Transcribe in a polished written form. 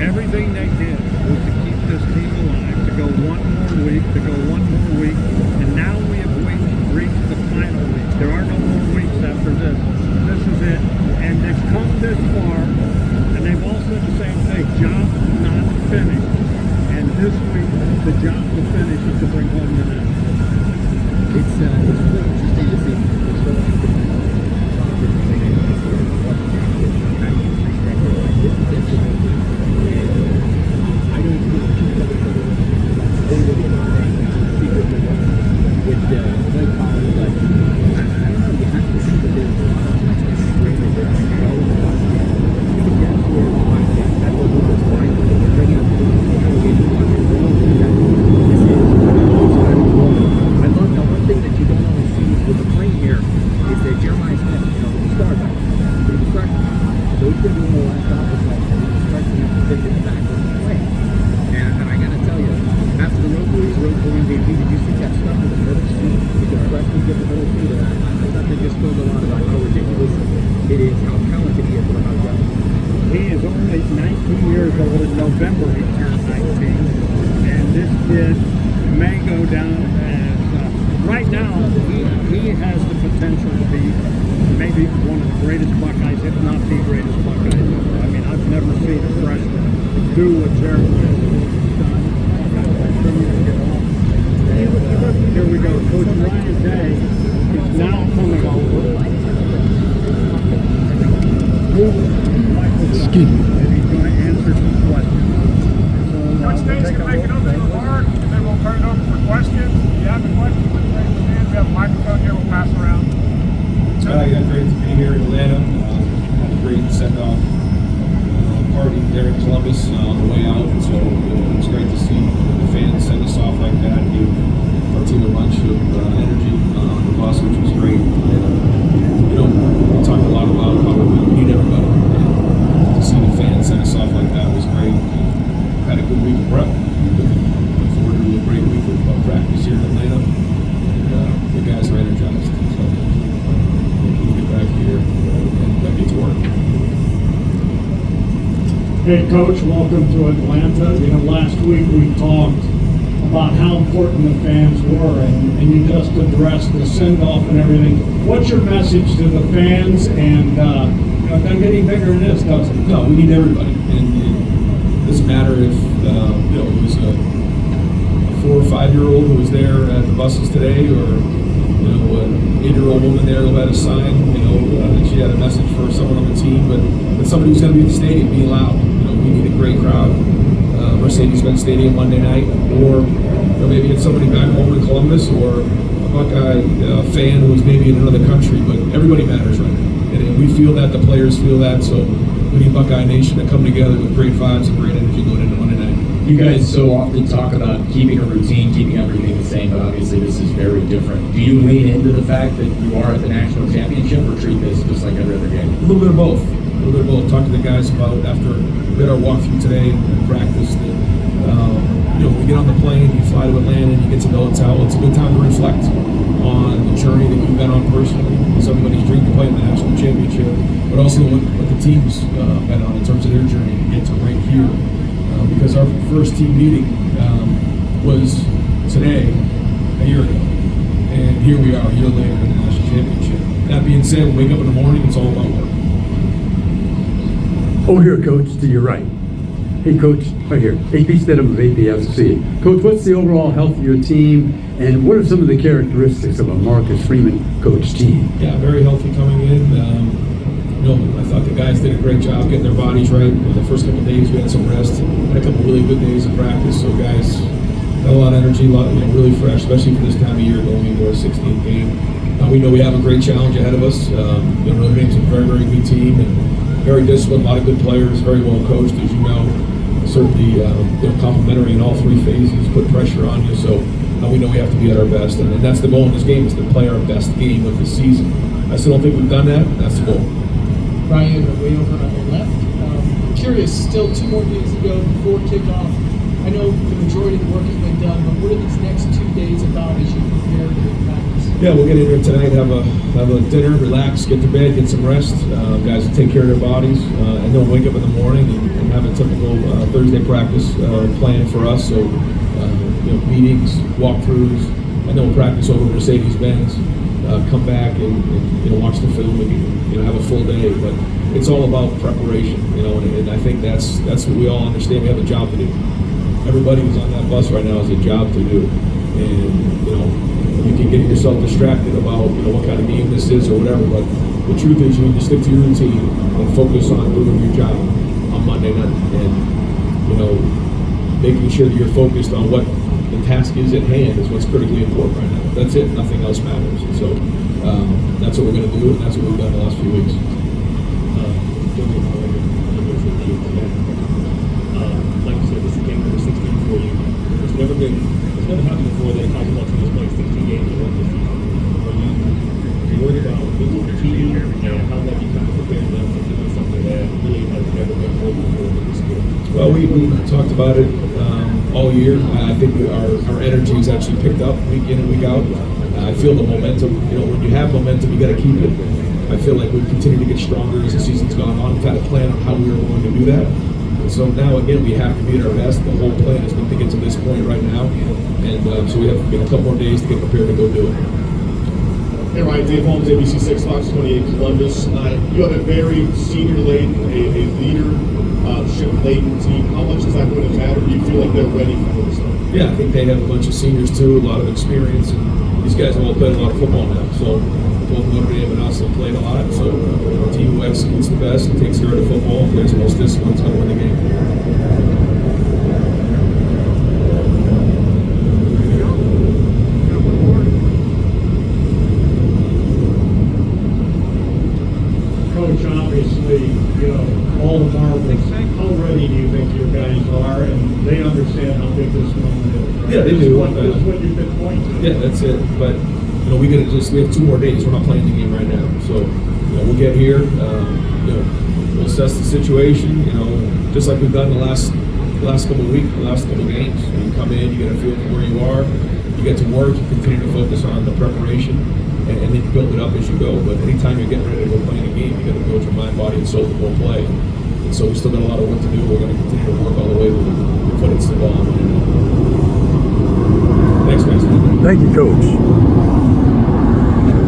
Everything they did was to keep this team alive, to go one more week, and now we have reached the final week. There are no more weeks after this. This is it, and they've come this far, and they've all said the same thing, job not finished. And this week, the job to finish is to bring home the net. It's really interesting to see. He is only 19 years old in November. He turned 19, and this kid may go down as right now. He has the potential to be maybe one of the greatest Buckeyes, if not the greatest Buckeyes ever. I mean, I've never seen a freshman do what Jared has done. Here we go. Coach Ryan Day is now coming over. Excuse me. And he's going to answer some questions. So, Coach Day's going to make it over to the board, and then we'll turn it over for questions. If you have any questions, please raise your hand. We have a microphone here. We'll pass around. Yeah, great to be here in Atlanta. Had a great send-off party there in Columbus on the way out. So it was great to see the fans send us off like that. Give our team a bunch of energy on the bus, which was great. And, we talked a lot about how we need everybody. And to see the fans send us off like that was great. Had a good week of prep. Look forward to a great week of practice here in Atlanta. And the guys are energized. So we'll get back here and get to work. Hey, Coach, welcome to Atlanta. Last week we talked about how important the fans were, and you just addressed the send-off and everything. What's your message to the fans? And it doesn't get any bigger than this, does it? No, we need everybody, and it doesn't matter if it was a 4 or 5 year old who was there at the buses today, or an 8-year-old woman there who had a sign, that she had a message for someone on the team, but somebody who's going to be at the stadium being loud. We need a great crowd. Mercedes-Benz Stadium Monday night, or maybe it's somebody back home in Columbus, or a Buckeye fan who's maybe in another country, but everybody matters right now. And we feel that, the players feel that, so we need Buckeye Nation to come together with great vibes and great energy going into Monday night. You guys so often talk about keeping a routine, keeping everything the same, but obviously this is very different. Do you lean into the fact that you are at the national championship, or treat this just like every other game? A little bit of both. A little bit of both. Talk to the guys about after we did our walkthrough today and practice that we get on the plane, you fly to Atlanta, and you get to know it's a good time to reflect on the journey that you've been on personally. It's everybody's dream to play in the national championship, but also what the team's been on in terms of their journey to get to right here. Because our first team meeting was today, a year ago. And here we are, a year later in the national championship. That being said, we wake up in the morning, it's all about work. Over here, Coach, to your right. Hey, Coach, right here. AP Stedham of APFC. Coach, what's the overall health of your team, and what are some of the characteristics of a Marcus Freeman coach team? Yeah, very healthy coming in. I thought the guys did a great job getting their bodies right. The first couple of days we had some rest, had a couple really good days of practice, so guys got a lot of energy, really fresh, especially for this time of year going into our 16th game. We know we have a great challenge ahead of us. Notre Dame's a very, very good team and very disciplined, a lot of good players, very well coached, as you know. Certainly, they're complimentary in all three phases, put pressure on you, so we know we have to be at our best, and that's the goal in this game, is to play our best game of the season. I still don't think we've done that. That's the goal. Ryan, way over on the left. Curious, still 2 more days to go before kickoff. I know the majority of the work has been done, but what are these next 2 days about as you prepare to get practice? Yeah, we'll get in here tonight, have a dinner, relax, get to bed, get some rest. Guys will take care of their bodies, and they'll wake up in the morning and have a typical Thursday practice plan for us. So, meetings, walkthroughs, and then we'll practice over Mercedes-Benz. Come back and watch the film and have a full day. But it's all about preparation, and I think that's what we all understand. We have a job to do. Everybody who's on that bus right now has a job to do, and you can get yourself distracted about what kind of game this is or whatever. But the truth is, you need to stick to your routine and focus on doing your job on Monday night, and making sure that you're focused on what the task is at hand is what's critically important right now. That's it. Nothing else matters. And so that's what we're going to do, and that's what we've done the last few weeks. Like you said, this is game number 16 for you. It's never happened before that a college football team has played 16 games in one season. Are you worried about losing the team and how that you kind of prepare them for doing something that really has never been done before in this sport? Well, we talked about it all year. I think our energy has actually picked up week in and week out. I feel the momentum. When you have momentum, you got to keep it. I feel like we've continued to get stronger as the season's gone on. We've had a plan on how we were going to do that. And so now, again, we have to be at our best. The whole plan has been to get to this point right now. And so we have a couple more days to get prepared to go do it. Hey Ryan, Dave Holmes, ABC 6, Fox 28, Columbus. You have a very senior-laden, a leadership-laden team. How much is that going to matter? Do you feel like they're ready for this stuff? Yeah, I think they have a bunch of seniors too, a lot of experience. And these guys have all played a lot of football now. So both Notre Dame and us have played a lot. So a team who executes the best and takes care of the football and plays the most disciplined is going to win the game. Coach, obviously, all the marbles. How ready do you think your guys are, and they understand how big this moment is? Right? Yeah, they do. This is what you've been pointing to. Yeah, that's it. But we have 2 more days. We're not playing the game right now, so we'll get here. We'll assess the situation. Just like we've done the last couple of weeks, the last couple of games. You come in, you get a feel for where you are. You get to work. You continue to focus on the preparation, and then you build it up as you go. But anytime you're getting ready to go play in a game, you got to build your mind, body, and soul to go play. And so we still got a lot of work to do. We're going to continue to work all the way to put it to the ball. Thanks, guys. Thank you, Coach.